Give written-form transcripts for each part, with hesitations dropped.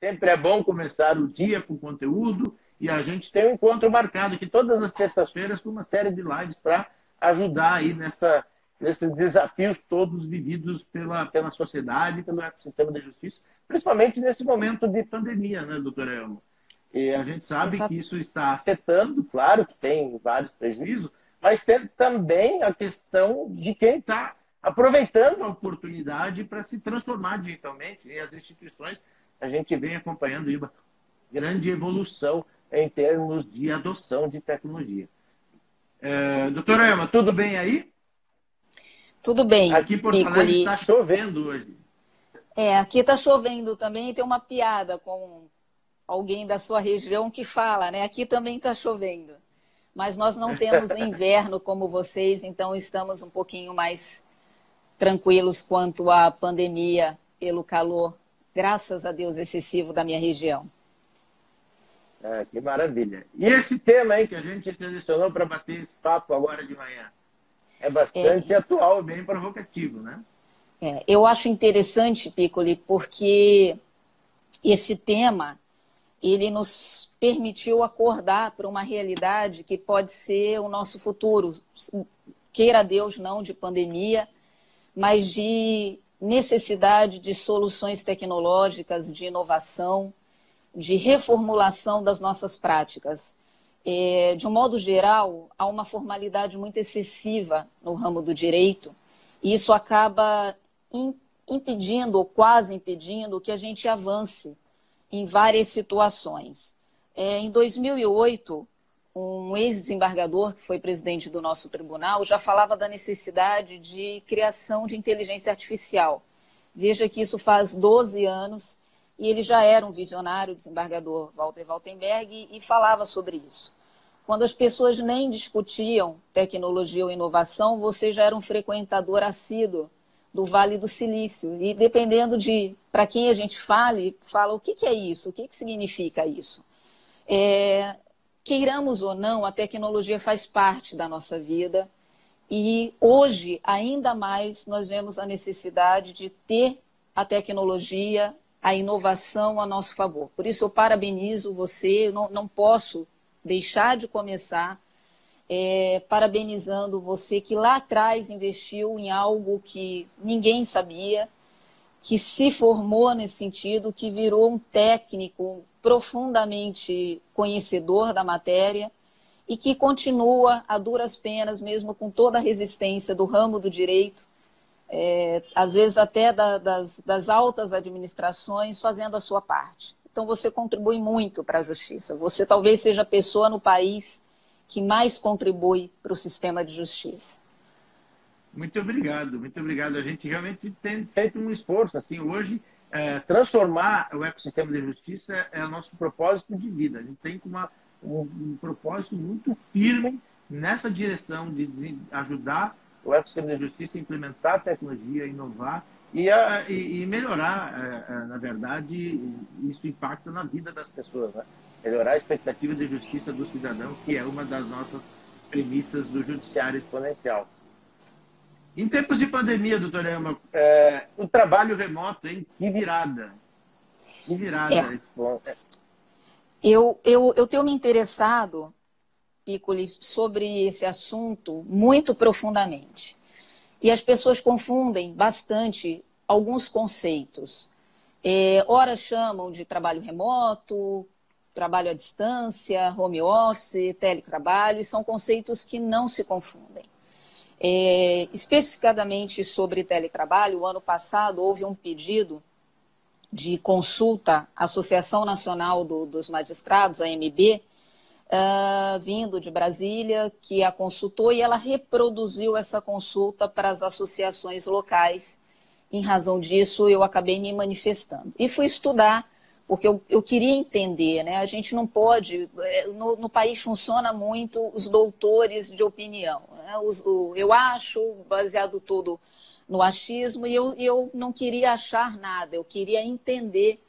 Sempre é bom começar o dia com conteúdo e a gente tem um encontro marcado aqui todas as terças-feiras com uma série de lives para ajudar aí nesses desafios todos vividos pela sociedade, pelo sistema de justiça, principalmente nesse momento de pandemia, né, doutora Elma? E a gente sabe Exa- que isso está afetando, claro que tem vários prejuízos, mas tem também a questão de quem está aproveitando a oportunidade para se transformar digitalmente. E as instituições, a gente vem acompanhando uma grande evolução em termos de adoção de tecnologia. Doutora Elma, tudo bem aí? Tudo bem, Aqui em Porto Alegre Piccoli. está chovendo hoje. Aqui está chovendo também, tem uma piada com alguém da sua região que fala, né? Aqui também está chovendo. Mas nós não temos inverno como vocês, então estamos um pouquinho mais tranquilos quanto à pandemia pelo calor, graças a Deus, excessivo da minha região. Que maravilha. E esse tema aí que a gente selecionou para bater esse papo agora de manhã é bastante É, atual e bem provocativo, né? eu acho interessante, Piccoli, porque esse tema ele nos permitiu acordar para uma realidade que pode ser o nosso futuro. Queira Deus, não de pandemia, mas de necessidade de soluções tecnológicas, de inovação, de reformulação das nossas práticas. De um modo geral, há uma formalidade muito excessiva no ramo do direito, e isso acaba impedindo, ou quase impedindo, que a gente avance em várias situações. Em 2008, um ex-desembargador, que foi presidente do nosso tribunal, já falava da necessidade de criação de inteligência artificial. Veja que isso faz 12 anos e ele já era um visionário, o desembargador Walter Waltenberg, e falava sobre isso. Quando as pessoas nem discutiam tecnologia ou inovação, você já era um frequentador assíduo do Vale do Silício. E dependendo de para quem a gente fala o que é isso, o que significa isso. Queiramos ou não, a tecnologia faz parte da nossa vida e hoje, ainda mais, nós vemos a necessidade de ter a tecnologia, a inovação a nosso favor. Por isso, eu parabenizo você, eu não posso deixar de começar parabenizando você que lá atrás investiu em algo que ninguém sabia, que se formou nesse sentido, que virou um técnico profundamente conhecedor da matéria e que continua a duras penas, mesmo com toda a resistência do ramo do direito, às vezes até das altas administrações, fazendo a sua parte. Então, você contribui muito para a justiça. Você talvez seja a pessoa no país que mais contribui para o sistema de justiça. Muito obrigado, muito obrigado. A gente realmente tem feito um esforço. Assim, hoje, transformar o ecossistema de justiça é o nosso propósito de vida. A gente tem um propósito muito firme nessa direção de ajudar o ecossistema de justiça a implementar tecnologia, inovar e melhorar, na verdade, isso impacta na vida das pessoas, né? Melhorar a expectativa de justiça do cidadão, que é uma das nossas premissas do judiciário exponencial. Em tempos de pandemia, doutor Elma, o trabalho remoto, hein? Que virada! Que É, virada! eu tenho me interessado, Piccoli, sobre esse assunto muito profundamente. E as pessoas confundem bastante alguns conceitos. Ora chamam de trabalho remoto, trabalho à distância, home office, teletrabalho, e são conceitos que não se confundem. Especificadamente sobre teletrabalho, o ano passado houve um pedido de consulta à Associação Nacional dos Magistrados, a AMB, vindo de Brasília, que a consultou e ela reproduziu essa consulta para as associações locais. Em razão disso, eu acabei me manifestando. E fui estudar, porque eu queria entender, né? A gente não pode... No país funciona muito os doutores de opinião, né? Eu acho, baseado tudo no achismo, e eu não queria achar nada, eu queria entender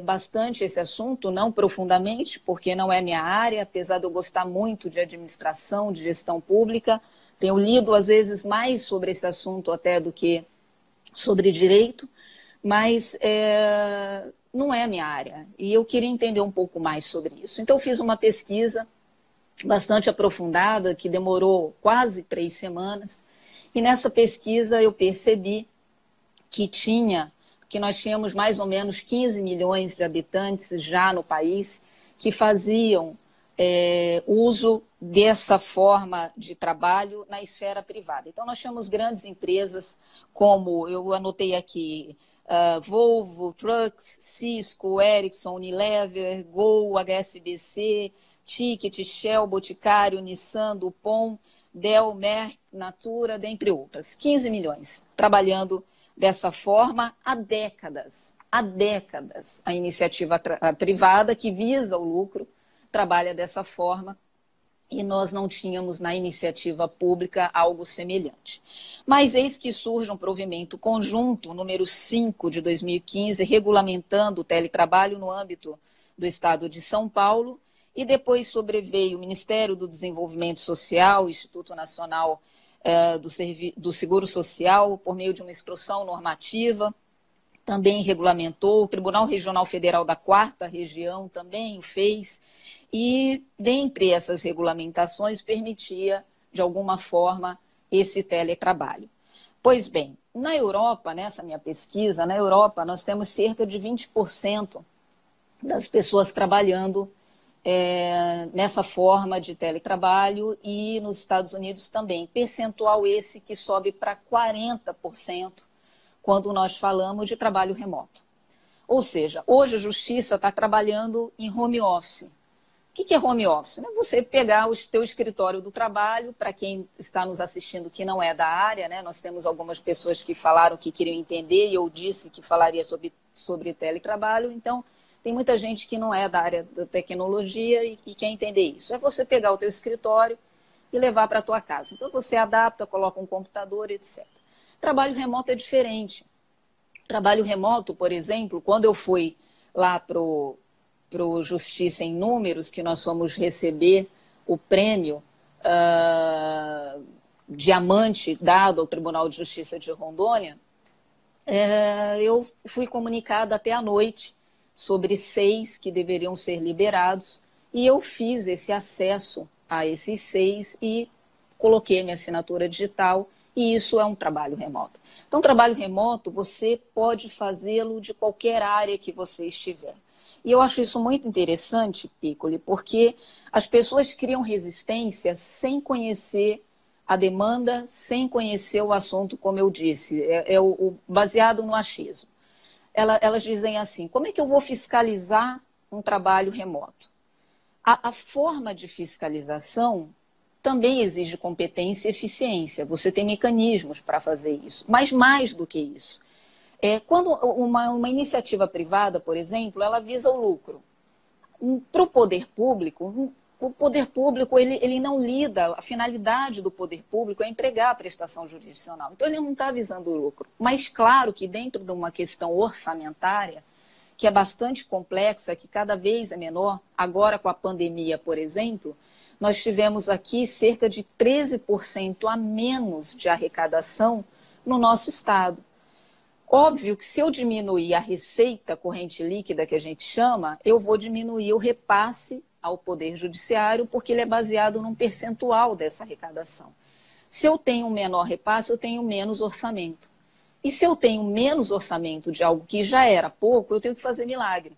bastante esse assunto, não profundamente, porque não é minha área, apesar de eu gostar muito de administração, de gestão pública. Tenho lido, às vezes, mais sobre esse assunto até do que sobre direito, mas não é a minha área. E eu queria entender um pouco mais sobre isso. Então, eu fiz uma pesquisa bastante aprofundada, que demorou quase 3 semanas. E nessa pesquisa eu percebi que nós tínhamos mais ou menos 15 milhões de habitantes já no país que faziam uso dessa forma de trabalho na esfera privada. Então, nós tínhamos grandes empresas como, eu anotei aqui, Volvo, Trucks, Cisco, Ericsson, Unilever, Gol, HSBC, Ticket, Shell, Boticário, Nissan, Dupont, Dell, Merck, Natura, dentre outras. 15 milhões trabalhando dessa forma há décadas. Há décadas. A iniciativa privada que visa o lucro trabalha dessa forma e nós não tínhamos na iniciativa pública algo semelhante. Mas eis que surge um provimento conjunto, número 5 de 2015, regulamentando o teletrabalho no âmbito do Estado de São Paulo, e depois sobreveio o Ministério do Desenvolvimento Social, o Instituto Nacional do Seguro Social, por meio de uma instrução normativa, também regulamentou, o Tribunal Regional Federal da 4ª Região também o fez, e dentre essas regulamentações permitia, de alguma forma, esse teletrabalho. Pois bem, na Europa, nessa minha pesquisa, na Europa nós temos cerca de 20% das pessoas trabalhando nessa forma de teletrabalho, e nos Estados Unidos também. Percentual esse que sobe para 40% quando nós falamos de trabalho remoto. Ou seja, hoje a justiça está trabalhando em home office. O que é home office? É você pegar o teu escritório do trabalho, para quem está nos assistindo que não é da área, né? Nós temos algumas pessoas que falaram que queriam entender, e eu disse que falaria sobre teletrabalho, então tem muita gente que não é da área da tecnologia e quer entender isso. É você pegar o teu escritório e levar para a tua casa. Então você adapta, coloca um computador, etc. Trabalho remoto é diferente. Trabalho remoto, por exemplo, quando eu fui lá para o Justiça em Números, que nós fomos receber o prêmio Diamante dado ao Tribunal de Justiça de Rondônia, eu fui comunicada até à noite sobre 6 que deveriam ser liberados, e eu fiz esse acesso a esses 6 e coloquei minha assinatura digital, e isso é um trabalho remoto. Então, trabalho remoto, você pode fazê-lo de qualquer área que você estiver. E eu acho isso muito interessante, Piccoli, porque as pessoas criam resistência sem conhecer a demanda, sem conhecer o assunto, como eu disse, baseado no achismo. Elas dizem assim, como é que eu vou fiscalizar um trabalho remoto? A forma de fiscalização também exige competência e eficiência. Você tem mecanismos para fazer isso. Mas mais do que isso, quando uma iniciativa privada, por exemplo, ela visa o lucro. Para o poder público ele não lida, a finalidade do poder público é empregar a prestação jurisdicional. Então, ele não está visando o lucro. Mas, claro que dentro de uma questão orçamentária, que é bastante complexa, que cada vez é menor, agora com a pandemia, por exemplo, nós tivemos aqui cerca de 13% a menos de arrecadação no nosso estado. Óbvio que se eu diminuir a receita corrente líquida, que a gente chama, eu vou diminuir o repasse ao Poder Judiciário, porque ele é baseado num percentual dessa arrecadação. Se eu tenho um menor repasse, eu tenho menos orçamento. E se eu tenho menos orçamento de algo que já era pouco, eu tenho que fazer milagre.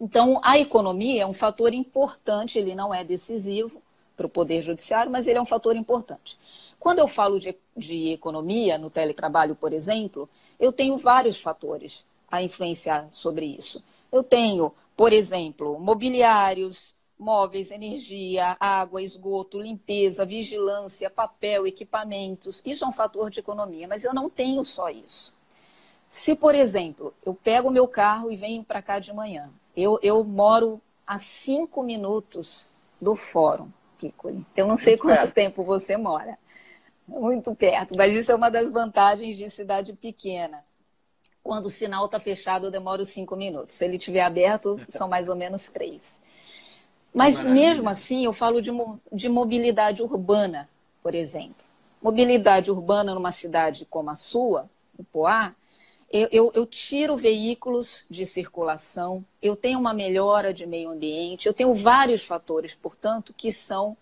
Então, a economia é um fator importante, ele não é decisivo para o Poder Judiciário, mas ele é um fator importante. Quando eu falo de economia, no teletrabalho, por exemplo, eu tenho vários fatores a influenciar sobre isso. Eu tenho, por exemplo, mobiliários, móveis, energia, água, esgoto, limpeza, vigilância, papel, equipamentos. Isso é um fator de economia, mas eu não tenho só isso. Se, por exemplo, eu pego o meu carro e venho para cá de manhã, eu moro a 5 minutos do fórum, Piccoli. Eu não sei quanto tempo você mora. Muito perto, mas isso é uma das vantagens de cidade pequena. Quando o sinal está fechado, eu demoro 5 minutos. Se ele estiver aberto, são mais ou menos 3. Mas mesmo assim, eu falo de mobilidade urbana, por exemplo. Mobilidade urbana numa cidade como a sua, o Poá, Eu tiro veículos de circulação, eu tenho uma melhora de meio ambiente, eu tenho vários fatores, portanto, que são...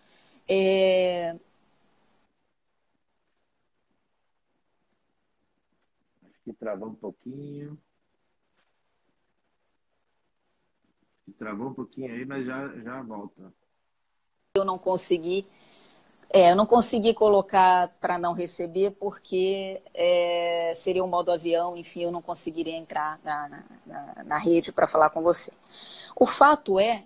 Acho que travou um pouquinho. Travou um pouquinho aí, mas já volta. Eu não consegui colocar para não receber, porque seria um modo avião, enfim, eu não conseguiria entrar na rede para falar com você. O fato é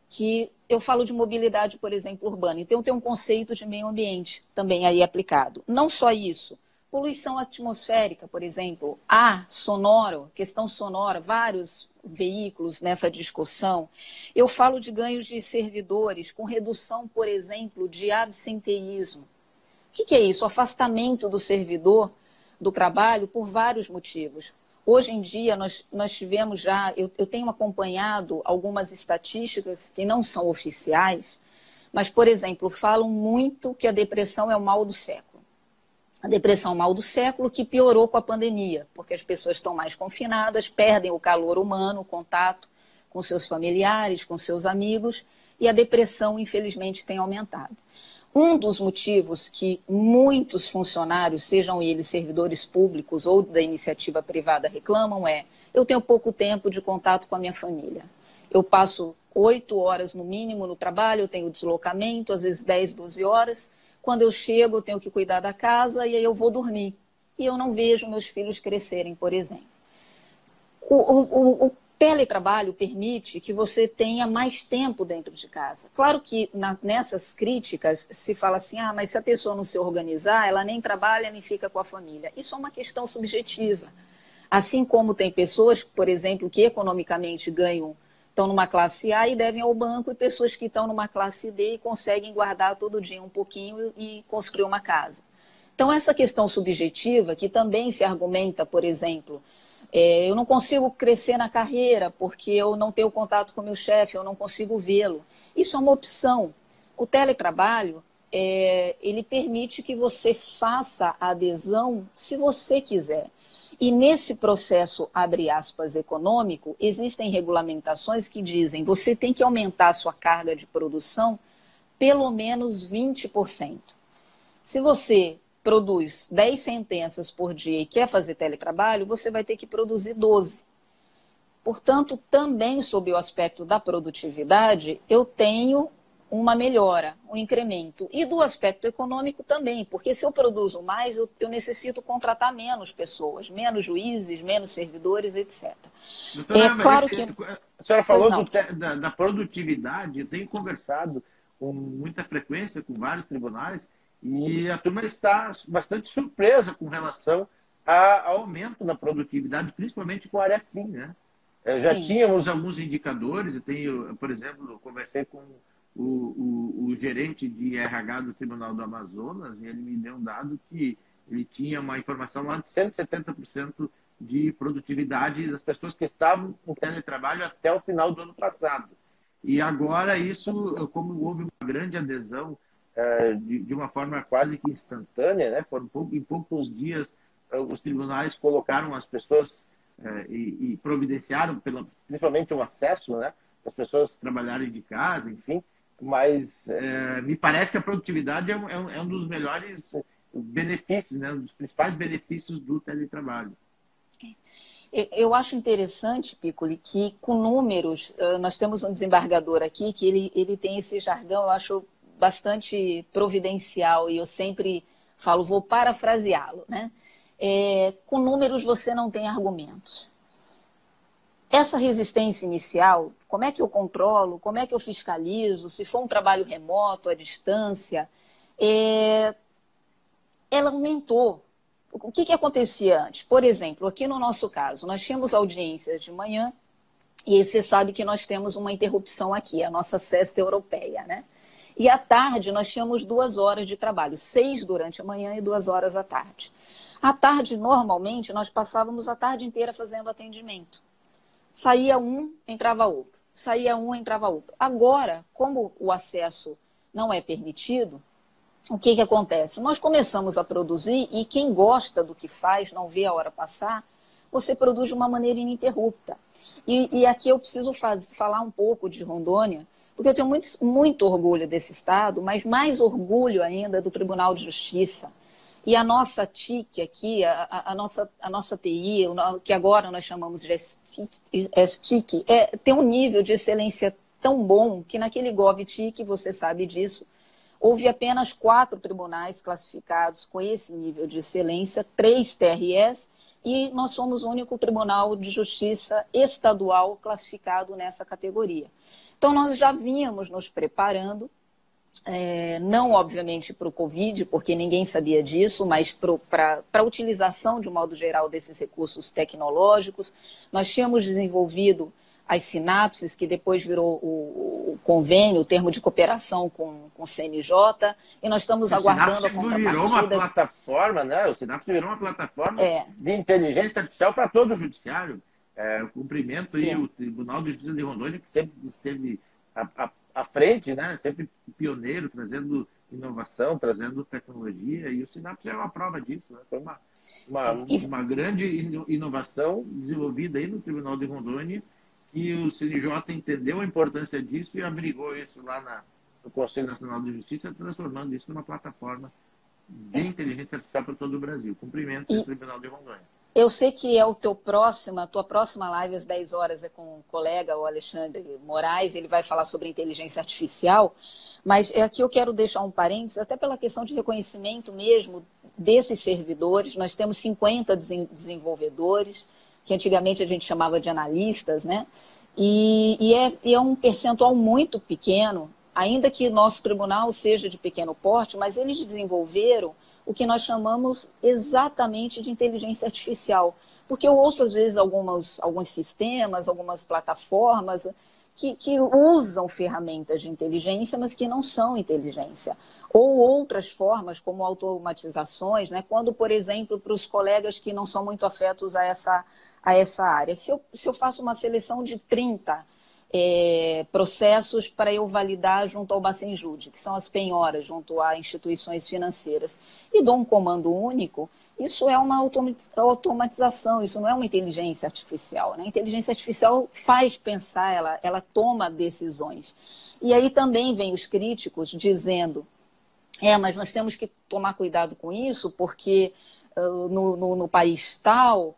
que eu falo de mobilidade, por exemplo, urbana, então tem um conceito de meio ambiente também aí aplicado. Não só isso, poluição atmosférica, por exemplo, ar sonoro, questão sonora, vários veículos nessa discussão. Eu falo de ganhos de servidores com redução, por exemplo, de absenteísmo. O que é isso? O afastamento do servidor do trabalho por vários motivos. Hoje em dia, nós tivemos já, eu tenho acompanhado algumas estatísticas que não são oficiais, mas, por exemplo, falam muito que a depressão é o mal do século. A depressão é o mal do século, que piorou com a pandemia, porque as pessoas estão mais confinadas, perdem o calor humano, o contato com seus familiares, com seus amigos, e a depressão, infelizmente, tem aumentado. Um dos motivos que muitos funcionários, sejam eles servidores públicos ou da iniciativa privada, reclamam eu tenho pouco tempo de contato com a minha família. Eu passo 8 horas no mínimo no trabalho, eu tenho deslocamento, às vezes 10, 12 horas. Quando eu chego, eu tenho que cuidar da casa e aí eu vou dormir. E eu não vejo meus filhos crescerem, por exemplo. O teletrabalho permite que você tenha mais tempo dentro de casa. Claro que nessas críticas se fala assim, mas se a pessoa não se organizar, ela nem trabalha nem fica com a família. Isso é uma questão subjetiva. Assim como tem pessoas, por exemplo, que economicamente estão numa classe A e devem ao banco, e pessoas que estão numa classe D e conseguem guardar todo dia um pouquinho e construir uma casa. Então, essa questão subjetiva, que também se argumenta, por exemplo, eu não consigo crescer na carreira porque eu não tenho contato com o meu chefe, eu não consigo vê-lo. Isso é uma opção. O teletrabalho, ele permite que você faça a adesão se você quiser. E nesse processo, abre aspas, econômico, existem regulamentações que dizem que você tem que aumentar a sua carga de produção pelo menos 20%. Se você produz 10 sentenças por dia e quer fazer teletrabalho, você vai ter que produzir 12. Portanto, também sob o aspecto da produtividade, eu tenho uma melhora, um incremento. E do aspecto econômico também, porque se eu produzo mais, eu necessito contratar menos pessoas, menos juízes, menos servidores, etc. Doutora, Claro que... A senhora falou da produtividade, eu tenho conversado com muita frequência com vários tribunais e a turma está bastante surpresa com relação ao aumento na produtividade, principalmente com a área fim, né? Já tínhamos alguns indicadores, eu tenho, por exemplo, conversei com o gerente de RH do Tribunal do Amazonas, e ele me deu um dado que ele tinha uma informação lá de 170% de produtividade das pessoas que estavam com teletrabalho até o final do ano passado. E agora isso, como houve uma grande adesão de uma forma quase que instantânea, né? Em poucos dias os tribunais colocaram as pessoas e providenciaram principalmente o acesso, né? As pessoas trabalharem de casa, enfim. Mas me parece que a produtividade é um dos melhores benefícios, né? Um dos principais benefícios do teletrabalho. Eu acho interessante, Piccoli, que com números, nós temos um desembargador aqui que ele tem esse jargão, eu acho bastante providencial, e eu sempre falo, vou parafraseá-lo, né? Com números você não tem argumentos. Essa resistência inicial, como é que eu controlo, como é que eu fiscalizo, se for um trabalho remoto, à distância, ela aumentou. O que acontecia antes? Por exemplo, aqui no nosso caso, nós tínhamos audiências de manhã, e você sabe que nós temos uma interrupção aqui, a nossa sesta europeia, né? E à tarde nós tínhamos 2 horas de trabalho, 6 durante a manhã e 2 horas à tarde. À tarde, normalmente, nós passávamos a tarde inteira fazendo atendimento. Saía um, entrava outro. Saía um, entrava outro. Agora, como o acesso não é permitido, o que acontece? Nós começamos a produzir e quem gosta do que faz, não vê a hora passar, você produz de uma maneira ininterrupta. E aqui eu preciso falar um pouco de Rondônia, porque eu tenho muito orgulho desse Estado, mas mais orgulho ainda do Tribunal de Justiça. E a nossa TIC aqui, a nossa TI, que agora nós chamamos de STIC, tem um nível de excelência tão bom que naquele GovTIC, você sabe disso, houve apenas 4 tribunais classificados com esse nível de excelência, 3 TREs, e nós somos o único Tribunal de Justiça estadual classificado nessa categoria. Então, nós já vínhamos nos preparando, não obviamente para o Covid, porque ninguém sabia disso, mas para a utilização, de um modo geral, desses recursos tecnológicos. Nós tínhamos desenvolvido as sinapses, que depois virou o convênio, o termo de cooperação com o CNJ, e nós estamos aguardando a contrapartida. Virou uma plataforma, né? O Sinapse virou uma plataforma de inteligência artificial para todo o judiciário. O cumprimento e o Tribunal de Justiça de Rondônia, que sempre esteve à frente, né? Sempre pioneiro, trazendo inovação, trazendo tecnologia, e o Sinapse é uma prova disso, né? Foi uma grande inovação desenvolvida aí no Tribunal de Rondônia, e o CNJ entendeu a importância disso e abrigou isso lá no Conselho Nacional de Justiça, transformando isso numa plataforma de inteligência artificial para todo o Brasil. Cumprimento do Tribunal de Rondônia. Eu sei que é a tua próxima live às 10 horas é com o colega, o Alexandre Moraes, ele vai falar sobre inteligência artificial, mas aqui eu quero deixar um parênteses, até pela questão de reconhecimento mesmo desses servidores. Nós temos 50 desenvolvedores, que antigamente a gente chamava de analistas, né? E é um percentual muito pequeno, ainda que nosso tribunal seja de pequeno porte, mas eles desenvolveram o que nós chamamos exatamente de inteligência artificial. Porque eu ouço, às vezes, alguns sistemas, algumas plataformas que usam ferramentas de inteligência, mas que não são inteligência. Ou outras formas, como automatizações, né? Quando, por exemplo, para os colegas que não são muito afetos a essa área, se eu faço uma seleção de 30 processos para eu validar junto ao Bacenjude, que são as penhoras, junto a instituições financeiras, e dou um comando único, isso é uma automatização, isso não é uma inteligência artificial, né? A inteligência artificial faz pensar, ela toma decisões. E aí também vem os críticos dizendo, mas nós temos que tomar cuidado com isso, porque no país tal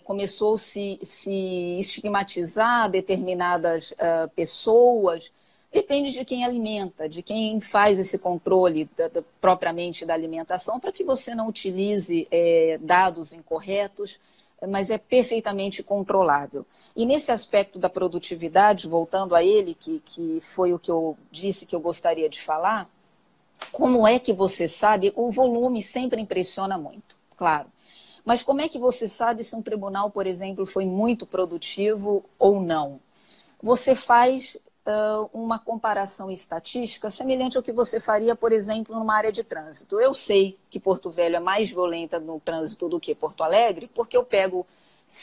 começou-se se estigmatizar determinadas pessoas. Depende de quem alimenta, de quem faz esse controle propriamente da alimentação, para que você não utilize dados incorretos, mas é perfeitamente controlável. E nesse aspecto da produtividade, voltando a ele, que foi o que eu disse que eu gostaria de falar, como é que você sabe? O volume sempre impressiona muito, claro. Mas como é que você sabe se um tribunal, por exemplo, foi muito produtivo ou não? Você faz uma comparação estatística semelhante ao que você faria, por exemplo, numa área de trânsito. Eu sei que Porto Velho é mais violenta no trânsito do que Porto Alegre, porque eu pego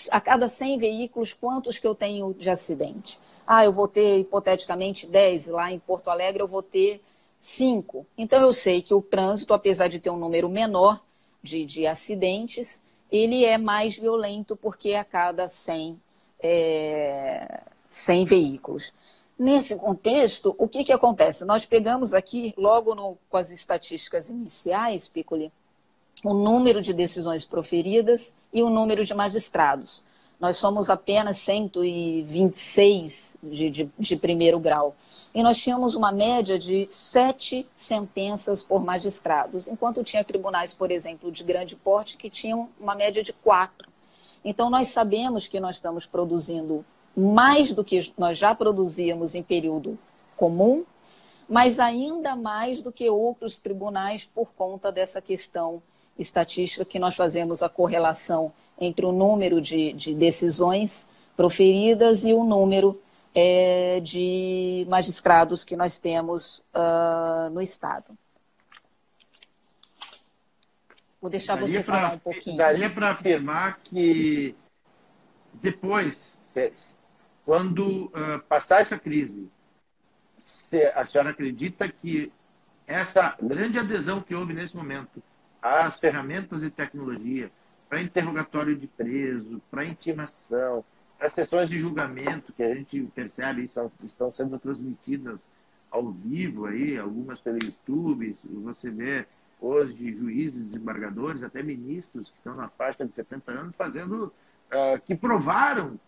a cada 100 veículos quantos que eu tenho de acidente. Eu vou ter, hipoteticamente, 10, lá em Porto Alegre eu vou ter 5. Então, eu sei que o trânsito, apesar de ter um número menor de acidentes, ele é mais violento porque a cada 100 veículos. Nesse contexto, o que acontece? Nós pegamos aqui, logo com as estatísticas iniciais, Piccoli, o número de decisões proferidas e o número de magistrados. Nós somos apenas 126 de primeiro grau. E nós tínhamos uma média de 7 sentenças por magistrados, enquanto tinha tribunais, por exemplo, de grande porte, que tinham uma média de 4. Então, nós sabemos que nós estamos produzindo mais do que nós já produzíamos em período comum, mas ainda mais do que outros tribunais por conta dessa questão estatística que nós fazemos a correlação entre o número de decisões proferidas e o número de magistrados que nós temos no Estado. Vou deixar você falar um pouquinho. Daria para afirmar que depois, quando passar essa crise, a senhora acredita que essa grande adesão que houve nesse momento às ferramentas de tecnologia, para interrogatório de preso, para intimação, para sessões de julgamento, que a gente percebe estão sendo transmitidas ao vivo, aí, algumas pelo YouTube. Você vê hoje juízes, desembargadores, até ministros que estão na faixa de 70 anos fazendo, que provaram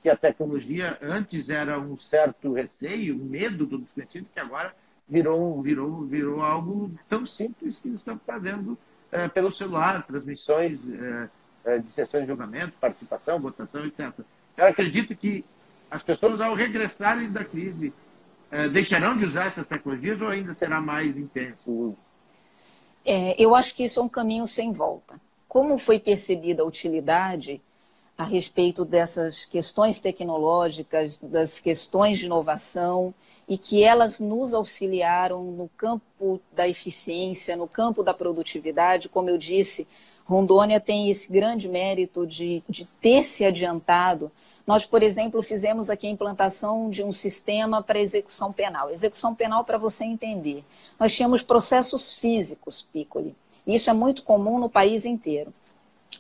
que a tecnologia antes era um certo receio, um medo do desconhecido, que agora virou algo tão simples que eles estão fazendo pelo celular, transmissões de sessões de julgamento, participação, votação, etc. Eu acredito que as pessoas, ao regressarem da crise, deixarão de usar essas tecnologias ou ainda será mais intenso o uso? Eu acho que isso é um caminho sem volta. Como foi percebida a utilidade a respeito dessas questões tecnológicas, das questões de inovação, e que elas nos auxiliaram no campo da eficiência, no campo da produtividade. Como eu disse, Rondônia tem esse grande mérito de ter se adiantado. Nós, por exemplo, fizemos aqui a implantação de um sistema para execução penal. Execução penal, para você entender, nós tínhamos processos físicos, Piccoli. Isso é muito comum no país inteiro.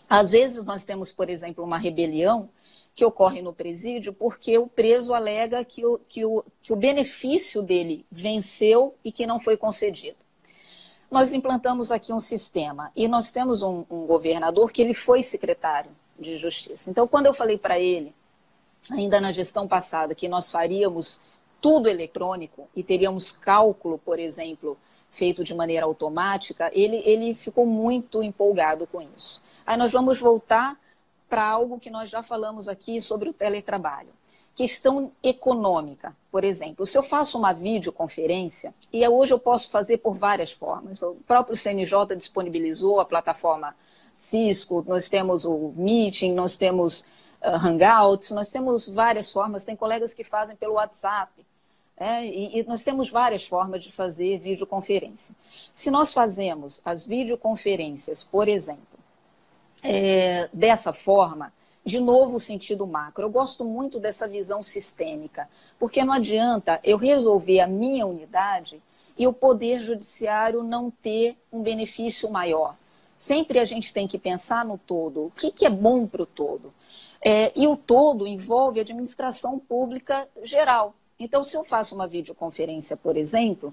Às vezes nós temos, por exemplo, uma rebelião que ocorre no presídio porque o preso alega que o benefício dele venceu e que não foi concedido. Nós implantamos aqui um sistema e nós temos um governador que ele foi secretário de Justiça. Então, quando eu falei para ele, ainda na gestão passada, que nós faríamos tudo eletrônico e teríamos cálculo, por exemplo, feito de maneira automática, ele ficou muito empolgado com isso. Aí nós vamos voltar para algo que nós já falamos aqui sobre o teletrabalho. Questão econômica, por exemplo. Se eu faço uma videoconferência, e hoje eu posso fazer por várias formas. O próprio CNJ disponibilizou a plataforma Cisco, nós temos o Meeting, nós temos Hangouts, nós temos várias formas. Tem colegas que fazem pelo WhatsApp. E nós temos várias formas de fazer videoconferência. Se nós fazemos as videoconferências, por exemplo, dessa forma, de novo o sentido macro. Eu gosto muito dessa visão sistêmica, porque não adianta eu resolver a minha unidade e o Poder Judiciário não ter um benefício maior. Sempre a gente tem que pensar no todo. O que é bom para o todo? E o todo envolve a administração pública geral. Então, se eu faço uma videoconferência, por exemplo,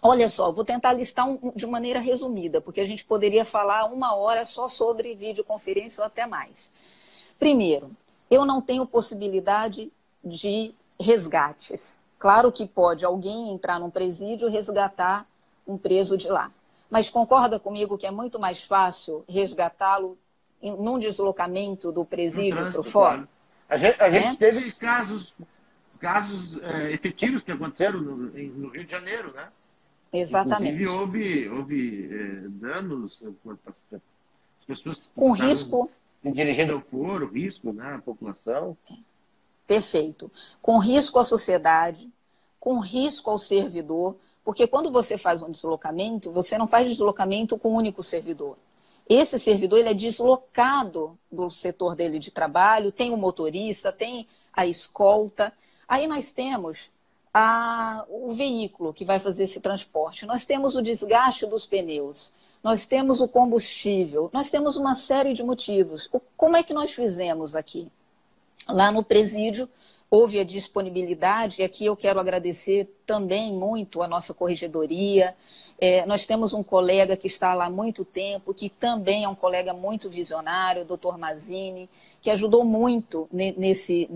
olha só, vou tentar listar de maneira resumida, porque a gente poderia falar 1 hora só sobre videoconferência ou até mais. Primeiro, eu não tenho possibilidade de resgates. Claro que pode alguém entrar num presídio e resgatar um preso de lá. Mas concorda comigo que é muito mais fácil resgatá-lo num deslocamento do presídio para o fórum? Claro. A gente teve casos efetivos que aconteceram no Rio de Janeiro, né? Exatamente. Inclusive, houve danos, as pessoas com risco, se dirigindo ao foro, risco, né, à população. Perfeito. Com risco à sociedade, com risco ao servidor, porque quando você faz um deslocamento, você não faz deslocamento com um único servidor. Esse servidor ele é deslocado do setor dele de trabalho, tem o motorista, tem a escolta. Aí nós temos o veículo que vai fazer esse transporte, nós temos o desgaste dos pneus, nós temos o combustível, nós temos uma série de motivos. Como é que nós fizemos aqui? Lá no presídio houve a disponibilidade, e aqui eu quero agradecer também muito a nossa corregedoria. Nós temos um colega que está lá há muito tempo, que também é um colega muito visionário, o doutor Mazini, que ajudou muito nesse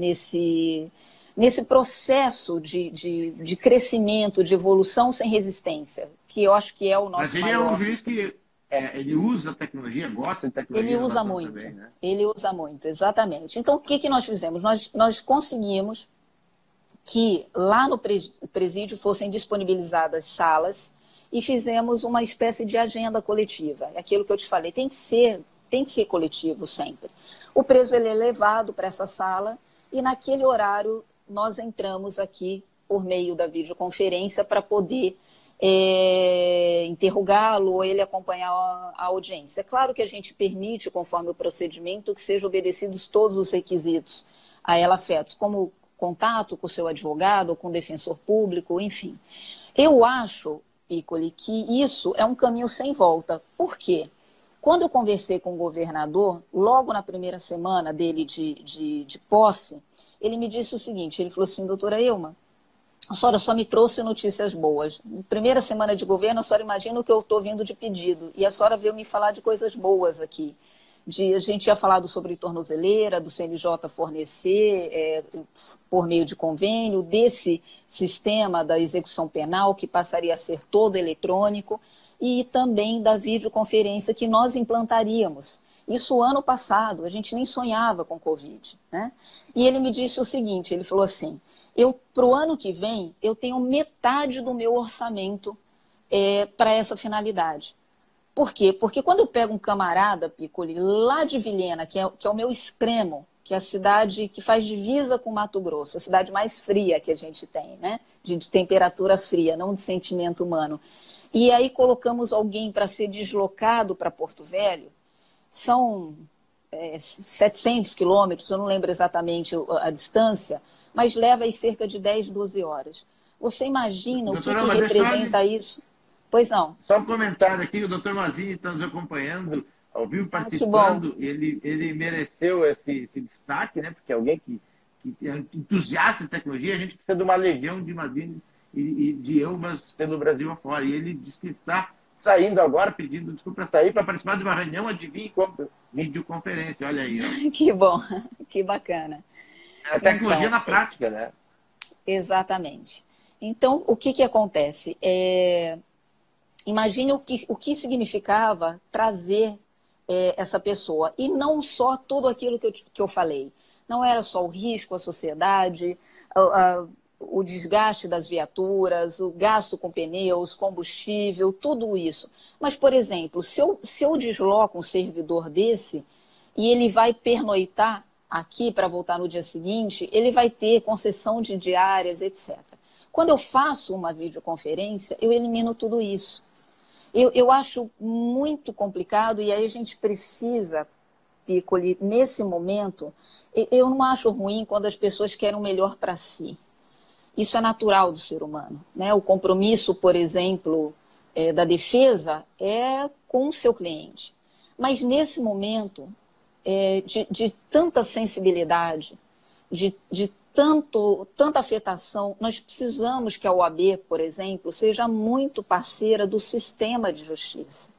processo de crescimento, de evolução sem resistência, que eu acho que é o nosso maior... Mas ele é um juiz que ele usa a tecnologia, gosta de tecnologia. Ele usa muito, também, né? Ele usa muito, exatamente. Então, o que nós fizemos? Nós conseguimos que lá no presídio fossem disponibilizadas salas e fizemos uma espécie de agenda coletiva. É aquilo que eu te falei, tem que ser coletivo sempre. O preso ele é levado para essa sala e naquele horário nós entramos aqui por meio da videoconferência para poder interrogá-lo ou ele acompanhar a audiência. É claro que a gente permite, conforme o procedimento, que sejam obedecidos todos os requisitos a ela afetos, como contato com o seu advogado ou com o defensor público, enfim. Eu acho, Piccoli, que isso é um caminho sem volta. Por quê? Quando eu conversei com o governador, logo na primeira semana dele de posse, ele me disse o seguinte, ele falou assim, doutora Ilma, a senhora só me trouxe notícias boas. Na primeira semana de governo, a senhora imagina o que eu estou vindo de pedido. E a senhora veio me falar de coisas boas aqui. A gente tinha falado sobre tornozeleira, do CNJ fornecer, por meio de convênio, desse sistema da execução penal, que passaria a ser todo eletrônico, e também da videoconferência que nós implantaríamos. Isso ano passado, a gente nem sonhava com Covid, né? E ele me disse o seguinte, ele falou assim, para o ano que vem, eu tenho metade do meu orçamento para essa finalidade. Por quê? Porque quando eu pego um camarada, Piccoli, lá de Vilhena, que é o meu extremo, que é a cidade que faz divisa com Mato Grosso, a cidade mais fria que a gente tem, né? De temperatura fria, não de sentimento humano. E aí colocamos alguém para ser deslocado para Porto Velho, são 700 quilômetros, eu não lembro exatamente a distância, mas leva aí cerca de 10, 12 horas. Você imagina o que representa isso? Pois não. Só um comentário aqui, o doutor Mazini está nos acompanhando, ao vivo, participando. Ele mereceu esse destaque, né? Porque é alguém que é entusiasta de tecnologia, a gente precisa de uma legião de Mazini e de Ilmas pelo Brasil afora. E ele diz que está saindo agora, pedindo desculpa para sair, para participar de uma reunião, adivinha, videoconferência. Olha aí. Ó. Que bom, que bacana. A tecnologia na prática, né? Exatamente. Então, o que acontece? Imagine o que significava trazer essa pessoa. E não só tudo aquilo que eu falei. Não era só o risco à sociedade, o desgaste das viaturas, o gasto com pneus, combustível, tudo isso. Mas, por exemplo, se eu desloco um servidor desse e ele vai pernoitar aqui para voltar no dia seguinte, ele vai ter concessão de diárias, etc. Quando eu faço uma videoconferência, eu elimino tudo isso. Eu acho muito complicado e aí a gente precisa, Piccoli, nesse momento, eu não acho ruim quando as pessoas querem o melhor para si. Isso é natural do ser humano, né? O compromisso, por exemplo, da defesa é com o seu cliente. Mas nesse momento de tanta sensibilidade, de tanta afetação, nós precisamos que a OAB, por exemplo, seja muito parceira do sistema de justiça.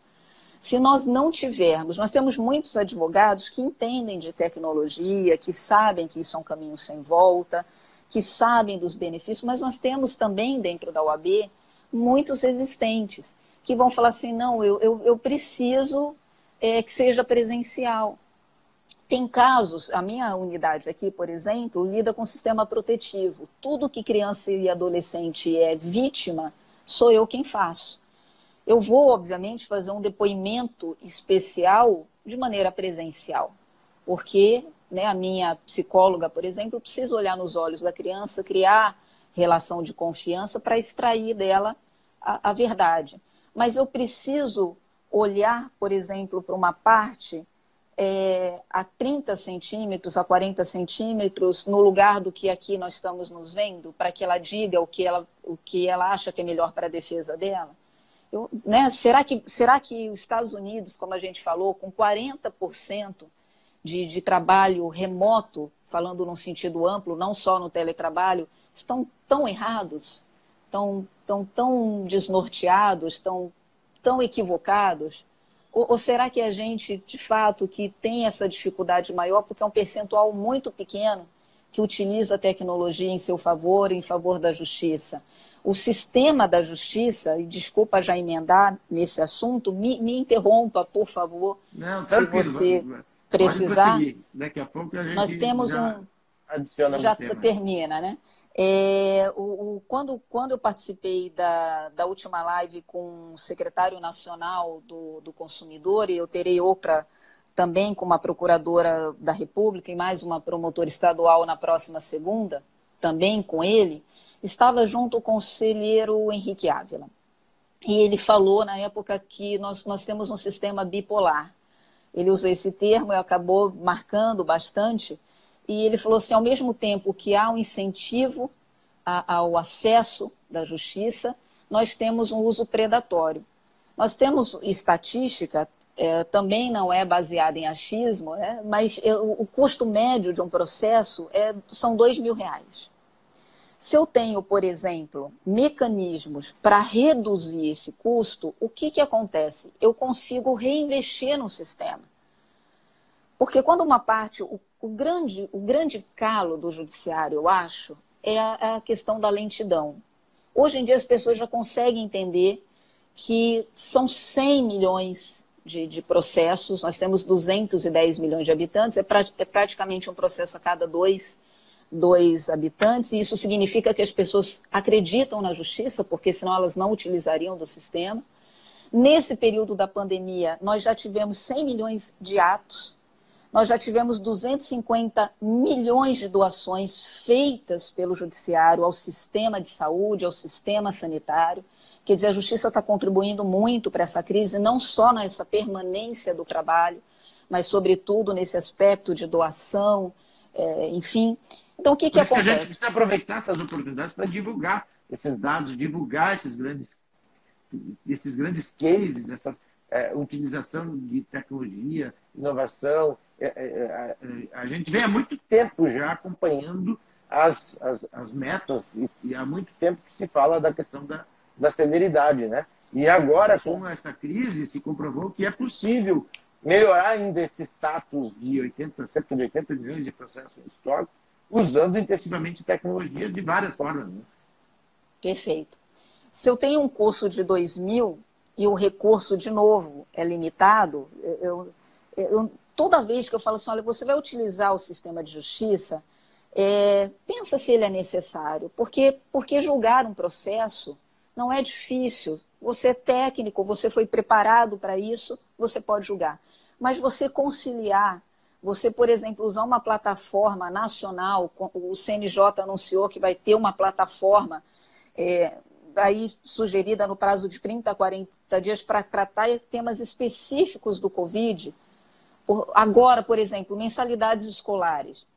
Se nós não tivermos, nós temos muitos advogados que entendem de tecnologia, que sabem que isso é um caminho sem volta, que sabem dos benefícios, mas nós temos também dentro da OAB muitos resistentes, que vão falar assim, não, eu preciso que seja presencial. Tem casos, a minha unidade aqui, por exemplo, lida com sistema protetivo. Tudo que criança e adolescente é vítima, sou eu quem faço. Eu vou, obviamente, fazer um depoimento especial de maneira presencial, porque a minha psicóloga, por exemplo, precisa olhar nos olhos da criança, criar relação de confiança para extrair dela a verdade. Mas eu preciso olhar, por exemplo, para uma parte a 30 centímetros, a 40 centímetros, no lugar do que aqui nós estamos nos vendo, para que ela diga o que ela acha que é melhor para a defesa dela? Será que os Estados Unidos, como a gente falou, com 40% de trabalho remoto, falando num sentido amplo, não só no teletrabalho, estão tão errados, tão desnorteados, tão equivocados? Ou será que a gente, de fato, que tem essa dificuldade maior, porque é um percentual muito pequeno que utiliza a tecnologia em seu favor, em favor da justiça? O sistema da justiça, e desculpa já emendar nesse assunto, me interrompa, por favor, não, se você precisar. Daqui a pouco a gente nós temos já termina, né? Quando eu participei da última live com o secretário nacional do consumidor, e eu terei outra também com uma procuradora da República e mais uma promotora estadual na próxima segunda, também com ele, estava junto o conselheiro Henrique Ávila. E ele falou na época que nós temos um sistema bipolar. Ele usou esse termo e acabou marcando bastante. E ele falou assim, ao mesmo tempo que há um incentivo ao acesso da justiça, nós temos um uso predatório. Nós temos estatística também não é baseada em achismo, né? Mas o custo médio de um processo são R$ 2.000. Se eu tenho, por exemplo, mecanismos para reduzir esse custo, o que acontece? Eu consigo reinvestir no sistema. Porque quando uma parte, o grande calo do judiciário, eu acho, é a questão da lentidão. Hoje em dia as pessoas já conseguem entender que são 100 milhões de processos, nós temos 210 milhões de habitantes, é praticamente um processo a cada dois habitantes, e isso significa que as pessoas acreditam na justiça, porque senão elas não utilizariam do sistema. Nesse período da pandemia, nós já tivemos 100 milhões de atos, nós já tivemos 250 milhões de doações feitas pelo judiciário ao sistema de saúde, ao sistema sanitário. Quer dizer, a justiça está contribuindo muito para essa crise, não só nessa permanência do trabalho, mas, sobretudo, nesse aspecto de doação, enfim. Então, o que acontece? A gente precisa aproveitar essas oportunidades para divulgar esses dados, divulgar esses grandes cases, essa utilização de tecnologia, inovação. A gente vem há muito tempo já acompanhando as metas e há muito tempo que se fala da questão da celeridade, né? E agora, com essa crise, se comprovou que é possível melhorar ainda esse status de cerca de 80 milhões de processos históricos, usando intensivamente tecnologia de várias formas. Né? Perfeito. Se eu tenho um custo de 2.000 e o recurso, de novo, é limitado, toda vez que eu falo assim, olha, você vai utilizar o sistema de justiça, pensa se ele é necessário, porque julgar um processo não é difícil. Você é técnico, você foi preparado para isso, você pode julgar. Mas você conciliar, você, por exemplo, usar uma plataforma nacional, o CNJ anunciou que vai ter uma plataforma aí sugerida no prazo de 30 a 40 dias para tratar temas específicos do Covid. Agora, por exemplo, mensalidades escolares.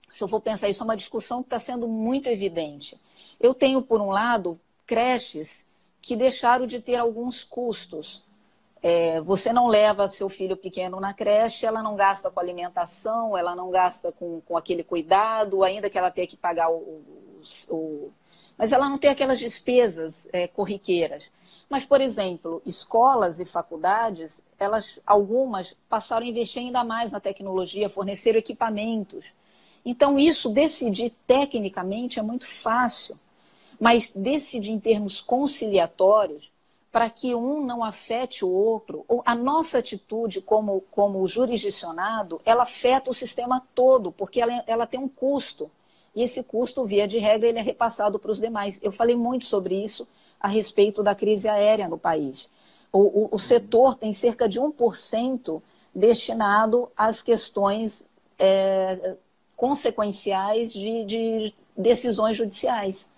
Se eu for pensar, isso é uma discussão que está sendo muito evidente. Eu tenho, por um lado, creches que deixaram de ter alguns custos. Você não leva seu filho pequeno na creche, ela não gasta com alimentação, ela não gasta com aquele cuidado, ainda que ela tenha que pagar mas ela não tem aquelas despesas corriqueiras. Mas, por exemplo, escolas e faculdades, algumas passaram a investir ainda mais na tecnologia, forneceram equipamentos. Então, isso decidir tecnicamente é muito fácil, mas decidir em termos conciliatórios, para que um não afete o outro, ou a nossa atitude como jurisdicionado, ela afeta o sistema todo, porque ela tem um custo. E esse custo, via de regra, ele é repassado para os demais. Eu falei muito sobre isso a respeito da crise aérea no país. O setor tem cerca de 1% destinado às questões consequenciais de decisões judiciais.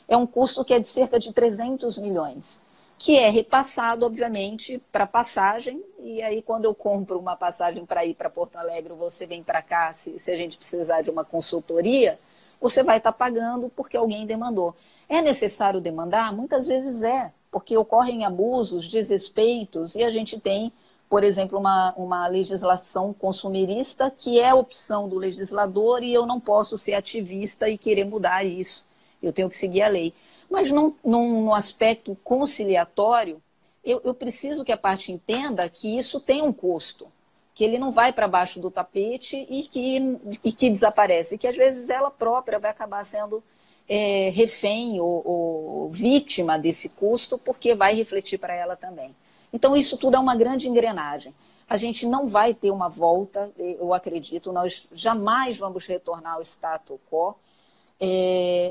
É um custo que é de cerca de 300 milhões, que é repassado, obviamente, para passagem. E aí, quando eu compro uma passagem para ir para Porto Alegre, você vem para cá, se a gente precisar de uma consultoria, você vai estar pagando porque alguém demandou. É necessário demandar? Muitas vezes porque ocorrem abusos, desrespeitos, e a gente tem, por exemplo, uma legislação consumerista que é opção do legislador e eu não posso ser ativista e querer mudar isso. Eu tenho que seguir a lei. Mas num aspecto conciliatório, eu preciso que a parte entenda que isso tem um custo, que ele não vai para baixo do tapete e que desaparece, e que às vezes ela própria vai acabar sendo refém ou vítima desse custo, porque vai refletir para ela também. Então, isso tudo é uma grande engrenagem. A gente não vai ter uma volta, eu acredito, nós jamais vamos retornar ao status quo.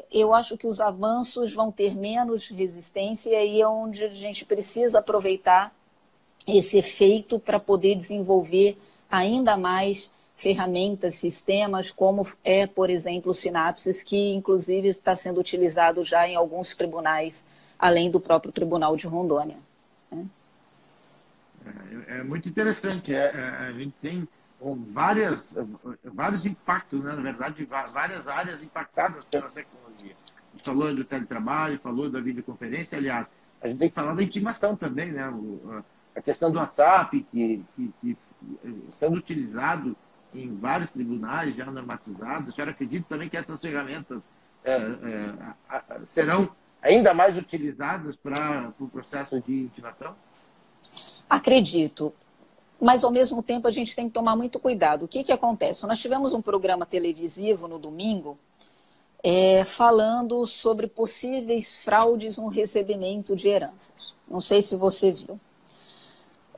Eu acho que os avanços vão ter menos resistência e aí é onde a gente precisa aproveitar esse efeito para poder desenvolver ainda mais ferramentas, sistemas, como por exemplo, o Sinapses, que inclusive está sendo utilizado já em alguns tribunais, além do próprio Tribunal de Rondônia. É muito interessante. A gente tem vários impactos, né? Na verdade, várias áreas impactadas pela tecnologia. A gente falou do teletrabalho, falou da videoconferência, aliás, a gente tem que falar da intimação também, né? a questão do WhatsApp, que sendo utilizado em vários tribunais já normatizados, a senhora acredita também que essas ferramentas serão ainda mais utilizadas para o processo de intimação? Acredito. Mas, ao mesmo tempo, a gente tem que tomar muito cuidado. O que acontece? Nós tivemos um programa televisivo no domingo falando sobre possíveis fraudes no recebimento de heranças. Não sei se você viu.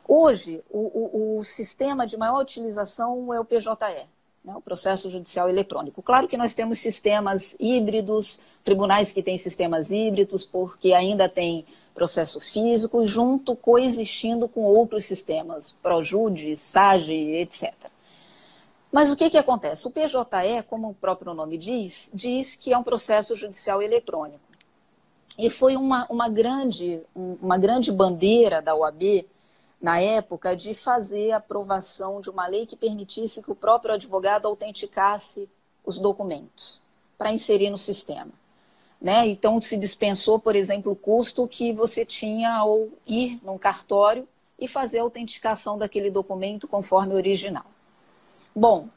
Hoje, o sistema de maior utilização é o PJE, né, o processo judicial eletrônico. Claro que nós temos sistemas híbridos, tribunais que têm sistemas híbridos, porque ainda tem processo físico, junto, coexistindo com outros sistemas, Projude, SAGE, etc. Mas o que acontece? O PJE, como o próprio nome diz que é um processo judicial eletrônico. E foi uma grande bandeira da OAB, na época, de fazer a aprovação de uma lei que permitisse que o próprio advogado autenticasse os documentos para inserir no sistema. Né? Então, se dispensou, por exemplo, o custo que você tinha ao ir num cartório e fazer a autenticação daquele documento conforme o original. Bom,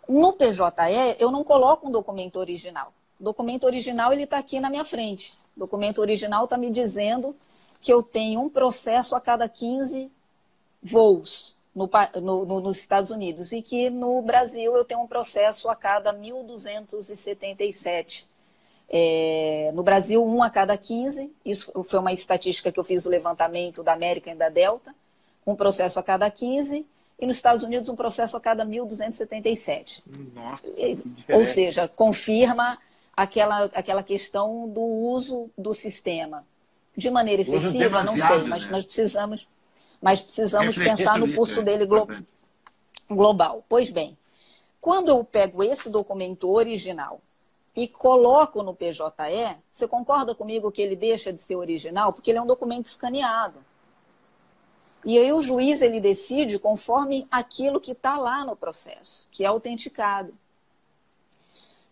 no PJE, eu não coloco um documento original. O documento original ele está aqui na minha frente. O documento original está me dizendo que eu tenho um processo a cada 15 voos nos Estados Unidos e que no Brasil eu tenho um processo a cada 1.277. No Brasil, 1 a cada 15, isso foi uma estatística que eu fiz o levantamento da América e da Delta, um processo a cada 15, e nos Estados Unidos um processo a cada 1.277. Nossa, ou seja, confirma aquela questão do uso do sistema. De maneira excessiva, não sei, mas nós precisamos pensar no pulso dele global. Pois bem, quando eu pego esse documento original e coloco no PJE, você concorda comigo que ele deixa de ser original? Porque ele é um documento escaneado. E aí o juiz ele decide conforme aquilo que está lá no processo, que é autenticado.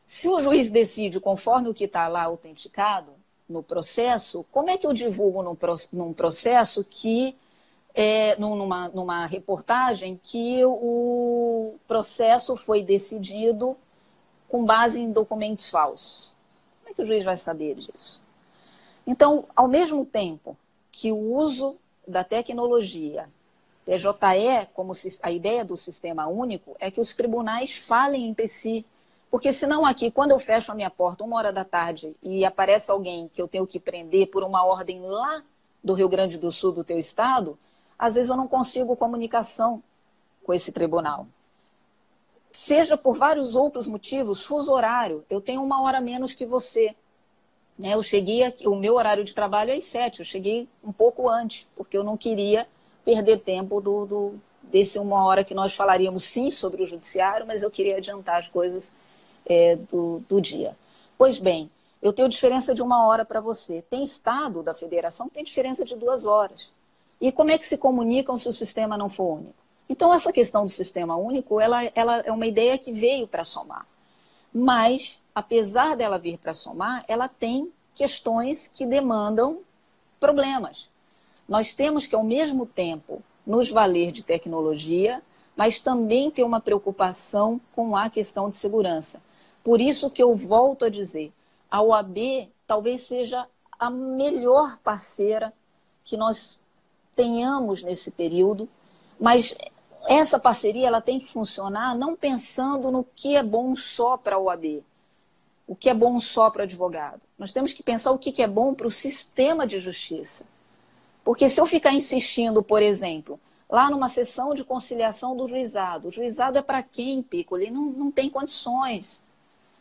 Se o juiz decide conforme o que está lá autenticado no processo, como é que eu divulgo num processo que, numa reportagem, que o processo foi decidido com base em documentos falsos? Como é que o juiz vai saber disso? Então, ao mesmo tempo que o uso da tecnologia, PJE, como a ideia do sistema único, é que os tribunais falem entre si. Porque senão aqui, quando eu fecho a minha porta 1h da tarde e aparece alguém que eu tenho que prender por uma ordem lá do Rio Grande do Sul, do teu estado, às vezes eu não consigo comunicação com esse tribunal. Seja por vários outros motivos, fuso horário, eu tenho 1 hora menos que você. Eu cheguei aqui, o meu horário de trabalho é às 7, eu cheguei um pouco antes, porque eu não queria perder tempo desse 1 hora que nós falaríamos sim sobre o judiciário, mas eu queria adiantar as coisas do dia. Pois bem, eu tenho diferença de 1 hora para você. Tem estado da federação que tem diferença de 2 horas. E como é que se comunicam se o sistema não for único? Então, essa questão do sistema único, ela é uma ideia que veio para somar. Mas, apesar dela vir para somar, ela tem questões que demandam problemas. Nós temos que, ao mesmo tempo, nos valer de tecnologia, mas também ter uma preocupação com a questão de segurança. Por isso que eu volto a dizer, a OAB talvez seja a melhor parceira que nós tenhamos nesse período, mas essa parceria ela tem que funcionar não pensando no que é bom só para a OAB, o que é bom só para o advogado. Nós temos que pensar o que é bom para o sistema de justiça. Porque se eu ficar insistindo, por exemplo, lá numa sessão de conciliação do juizado, o juizado é para quem, Pico? Ele não tem condições.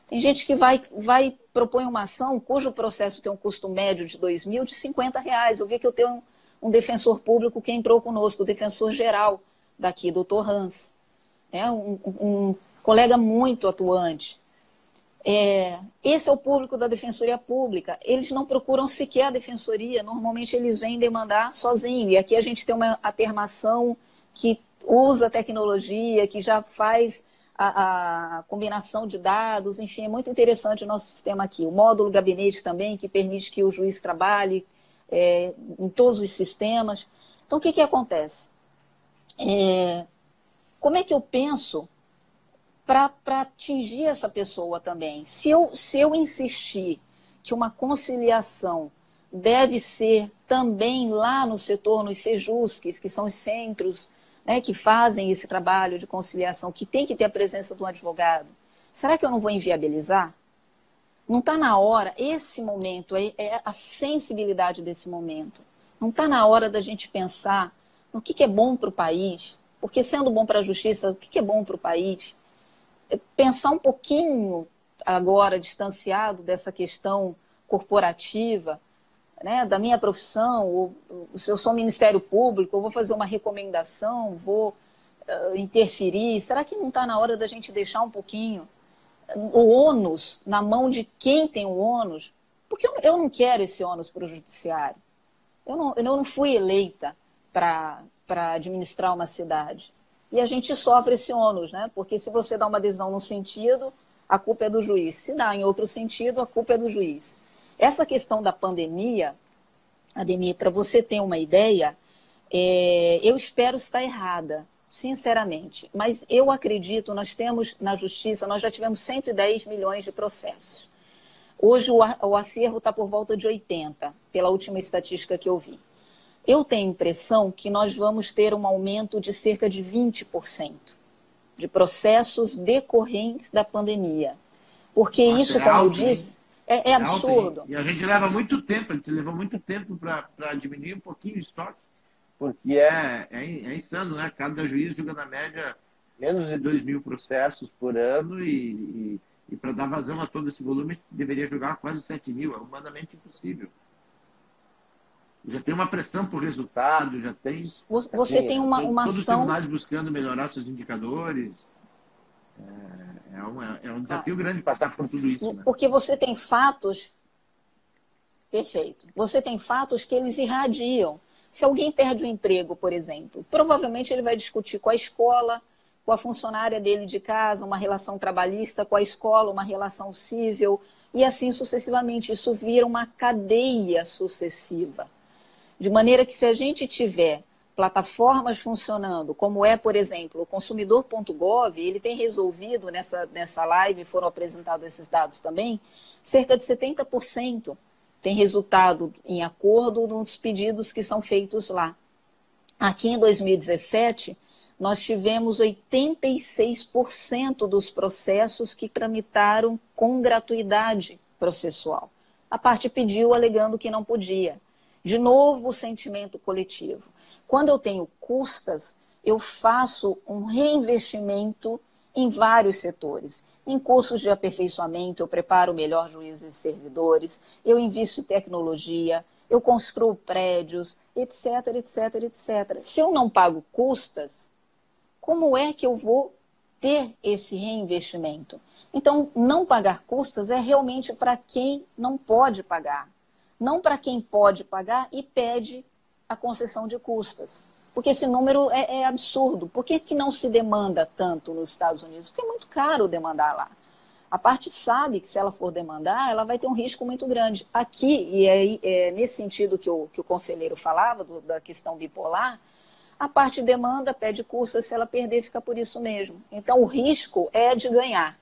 Tem gente que vai propõe uma ação cujo processo tem um custo médio de R$2.000, de R$50. Eu vi que eu tenho um defensor público que entrou conosco, o defensor geral daqui, doutor Hans. Um colega muito atuante. Esse é o público da Defensoria Pública. Eles não procuram sequer a Defensoria, normalmente eles vêm demandar sozinho. E aqui a gente tem uma atermação que usa tecnologia, que já faz a combinação de dados, enfim, é muito interessante o nosso sistema aqui. O módulo gabinete também, que permite que o juiz trabalhe em todos os sistemas. Então, o que acontece? Como é que eu penso para atingir essa pessoa também? Se eu insistir que uma conciliação deve ser também lá no setor, nos sejusques, que são os centros, né, que fazem esse trabalho de conciliação, que tem que ter a presença de um advogado, será que eu não vou inviabilizar? Não está na hora, esse momento, é a sensibilidade desse momento. Não está na hora da gente pensar no que é bom para o país, porque sendo bom para a justiça, o que é bom para o país? Pensar um pouquinho agora, distanciado dessa questão corporativa, né, da minha profissão, ou se eu sou Ministério Público, eu vou fazer uma recomendação, vou interferir. Será que não está na hora da gente deixar um pouquinho o ônus na mão de quem tem o ônus? Porque eu não quero esse ônus para o judiciário. Eu não fui eleita para administrar uma cidade. E a gente sofre esse ônus, né? Porque se você dá uma decisão num sentido, a culpa é do juiz. Se dá em outro sentido, a culpa é do juiz. Essa questão da pandemia, Ademir, para você ter uma ideia, eu espero estar errada, sinceramente. Mas eu acredito, nós temos na Justiça, nós já tivemos 110 milhões de processos. Hoje o acervo está por volta de 80, pela última estatística que eu vi. Eu tenho a impressão que nós vamos ter um aumento de cerca de 20% de processos decorrentes da pandemia. Porque Nossa, isso, como alto, eu disse, é absurdo. Alto, e a gente leva muito tempo, para diminuir um pouquinho o estoque, porque é insano, né? Cada juiz julga na média menos de 2.000 processos por ano e para dar vazão a todo esse volume deveria julgar quase 7.000, é humanamente impossível. Já tem uma pressão por resultado, já tem... Você tem uma todos os ação... tribunais buscando melhorar seus indicadores. É um desafio grande passar por tudo isso. Né? Porque você tem fatos... Perfeito. Você tem fatos que eles irradiam. Se alguém perde o emprego, por exemplo, provavelmente ele vai discutir com a escola, com a funcionária dele de casa, uma relação trabalhista, com a escola, uma relação civil, e assim sucessivamente. Isso vira uma cadeia sucessiva. De maneira que se a gente tiver plataformas funcionando, como é, por exemplo, o consumidor.gov, ele tem resolvido, nessa live foram apresentados esses dados também, cerca de 70% tem resultado em acordo nos pedidos que são feitos lá. Aqui em 2017, nós tivemos 86% dos processos que tramitaram com gratuidade processual. A parte pediu alegando que não podia. De novo, o sentimento coletivo. Quando eu tenho custas, eu faço um reinvestimento em vários setores. Em cursos de aperfeiçoamento, eu preparo melhor juízes e servidores, eu invisto em tecnologia, eu construo prédios, etc, etc, etc. Se eu não pago custas, como é que eu vou ter esse reinvestimento? Então, não pagar custas é realmente para quem não pode pagar. Não para quem pode pagar e pede a concessão de custas. Porque esse número é absurdo. Por que não se demanda tanto nos Estados Unidos? Porque é muito caro demandar lá. A parte sabe que se ela for demandar, ela vai ter um risco muito grande. Aqui, e aí, nesse sentido que o conselheiro falava, da questão bipolar, a parte demanda, pede custas, se ela perder, fica por isso mesmo. Então, o risco é de ganhar.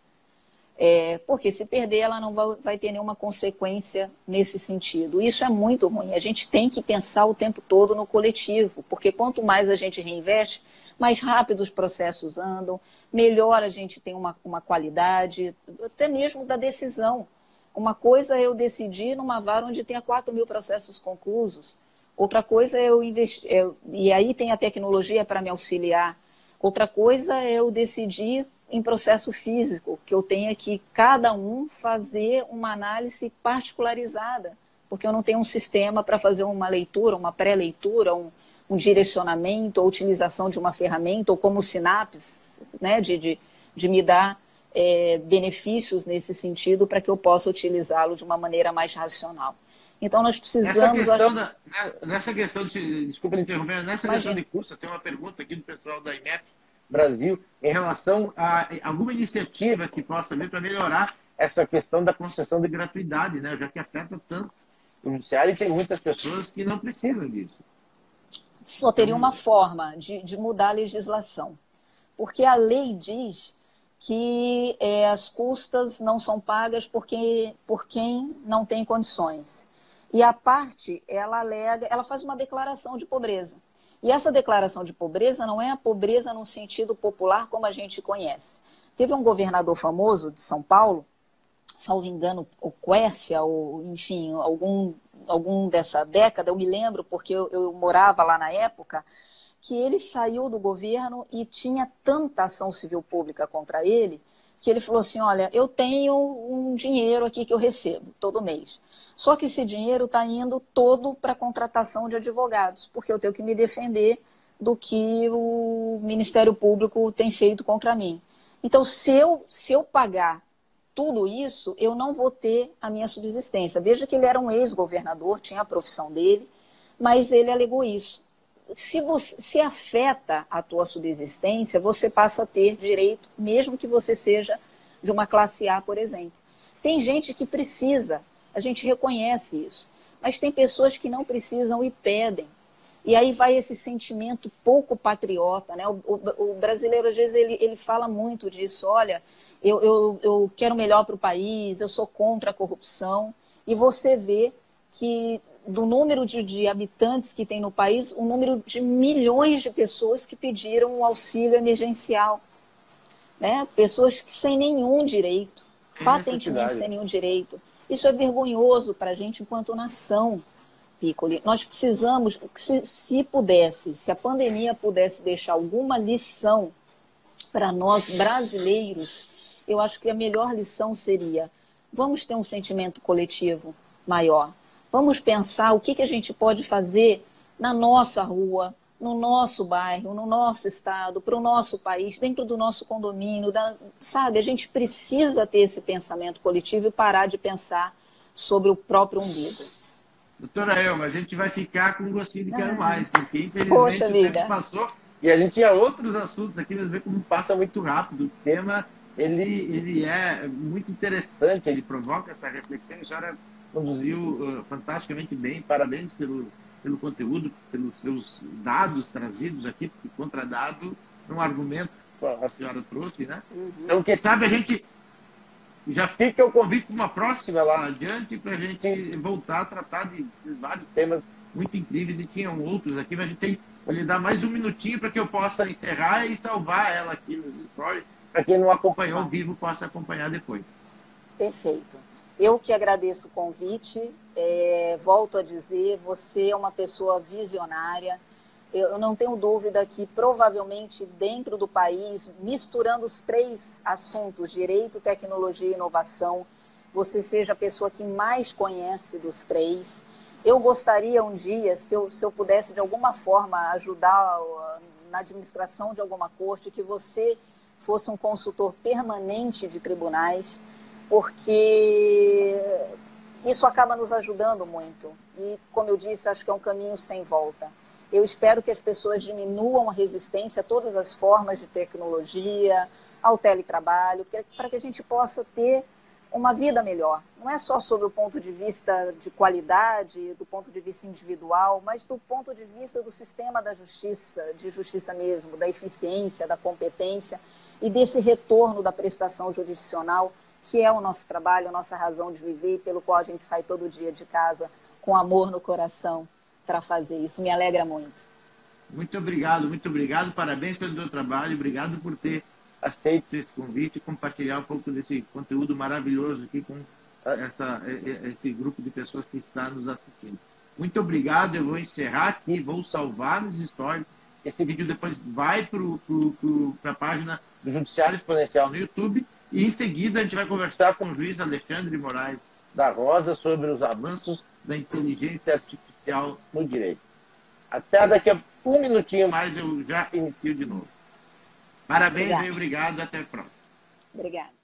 Porque se perder, ela não vai ter nenhuma consequência nesse sentido. Isso é muito ruim. A gente tem que pensar o tempo todo no coletivo, porque quanto mais a gente reinveste, mais rápido os processos andam, melhor a gente tem uma qualidade, até mesmo da decisão. Uma coisa é eu decidir numa vara onde tenha 4.000 processos conclusos. Outra coisa é eu investir, e aí tem a tecnologia para me auxiliar. Outra coisa é eu decidir em processo físico, que eu tenha que cada um fazer uma análise particularizada, porque eu não tenho um sistema para fazer uma leitura, uma pré-leitura, um direcionamento, ou utilização de uma ferramenta, ou como o Sinapse, né, de me dar benefícios nesse sentido para que eu possa utilizá-lo de uma maneira mais racional. Então, nós precisamos... Nessa questão desculpa interromper, nessa questão de custos, tem uma pergunta aqui do pessoal da IMEP Brasil em relação a alguma iniciativa que possa vir para melhorar essa questão da concessão de gratuidade, né? Já que afeta tanto o judiciário e tem muitas pessoas que não precisam disso. Só teria uma forma de mudar a legislação. Porque a lei diz que as custas não são pagas por quem não tem condições. E a parte, ela faz uma declaração de pobreza. E essa declaração de pobreza não é a pobreza no sentido popular como a gente conhece. Teve um governador famoso de São Paulo, salvo engano, o Quércia, ou enfim, algum dessa década, eu me lembro porque eu morava lá na época, que ele saiu do governo e tinha tanta ação civil pública contra ele, que ele falou assim, olha, eu tenho um dinheiro aqui que eu recebo todo mês. Só que esse dinheiro está indo todo para a contratação de advogados, porque eu tenho que me defender do que o Ministério Público tem feito contra mim. Então, se eu pagar tudo isso, eu não vou ter a minha subsistência. Veja que ele era um ex-governador, tinha a profissão dele, mas ele alegou isso. Se afeta a tua subsistência, você passa a ter direito, mesmo que você seja de uma classe A, por exemplo. Tem gente que precisa, a gente reconhece isso, mas tem pessoas que não precisam e pedem. E aí vai esse sentimento pouco patriota, né? O brasileiro, às vezes, ele fala muito disso, olha, eu quero melhor para o país, eu sou contra a corrupção, e você vê que do número de habitantes que tem no país, o número de milhões de pessoas que pediram um auxílio emergencial. Né? Pessoas que sem nenhum direito, patentemente sem nenhum direito. Isso é vergonhoso para a gente enquanto nação, Piccoli. Nós precisamos, se a pandemia pudesse deixar alguma lição para nós brasileiros, eu acho que a melhor lição seria, vamos ter um sentimento coletivo maior. Vamos pensar o que a gente pode fazer na nossa rua, no nosso bairro, no nosso estado, para o nosso país, dentro do nosso condomínio. Sabe, a gente precisa ter esse pensamento coletivo e parar de pensar sobre o próprio umbigo. Doutora Elma, a gente vai ficar com um gostinho de quero mais, porque infelizmente Poxa, o tempo passou e a gente tinha outros assuntos aqui, mas vê como passa muito rápido. O tema, ele é muito interessante, ele provoca essa reflexão. A senhora conduziu fantasticamente bem, parabéns pelo conteúdo, pelos seus dados trazidos aqui, porque contra dado é um argumento que a senhora trouxe, né? Então, quem sabe a gente já fica o convite para uma próxima lá adiante, para a gente voltar a tratar de vários temas muito incríveis, e tinham outros aqui, mas a gente tem que lhe dar mais um minutinho para que eu possa encerrar e salvar ela aqui nos stories, para quem não acompanhou ao vivo possa acompanhar depois. Perfeito. Eu que agradeço o convite, volto a dizer, você é uma pessoa visionária, eu não tenho dúvida que provavelmente dentro do país, misturando os três assuntos, direito, tecnologia e inovação, você seja a pessoa que mais conhece dos três. Eu gostaria um dia, se eu pudesse de alguma forma ajudar na administração de alguma corte, que você fosse um consultor permanente de tribunais, porque isso acaba nos ajudando muito. E, como eu disse, acho que é um caminho sem volta. Eu espero que as pessoas diminuam a resistência a todas as formas de tecnologia, ao teletrabalho, para que a gente possa ter uma vida melhor. Não é só sobre o ponto de vista de qualidade, do ponto de vista individual, mas do ponto de vista do sistema da justiça, de justiça mesmo, da eficiência, da competência e desse retorno da prestação jurisdicional, que é o nosso trabalho, a nossa razão de viver, pelo qual a gente sai todo dia de casa com amor no coração para fazer isso. Me alegra muito. Muito obrigado. Parabéns pelo seu trabalho. Obrigado por ter aceito esse convite e compartilhar um pouco desse conteúdo maravilhoso aqui com esse grupo de pessoas que está nos assistindo. Muito obrigado. Eu vou encerrar aqui, vou salvar nos stories. Esse vídeo depois vai para a página do Judiciário Exponencial no YouTube. E em seguida a gente vai conversar com o juiz Alexandre Moraes da Rosa sobre os avanços da inteligência artificial no direito. Até daqui a um minutinho mais eu já inicio de novo. Parabéns e obrigado. Até a próxima. Obrigada.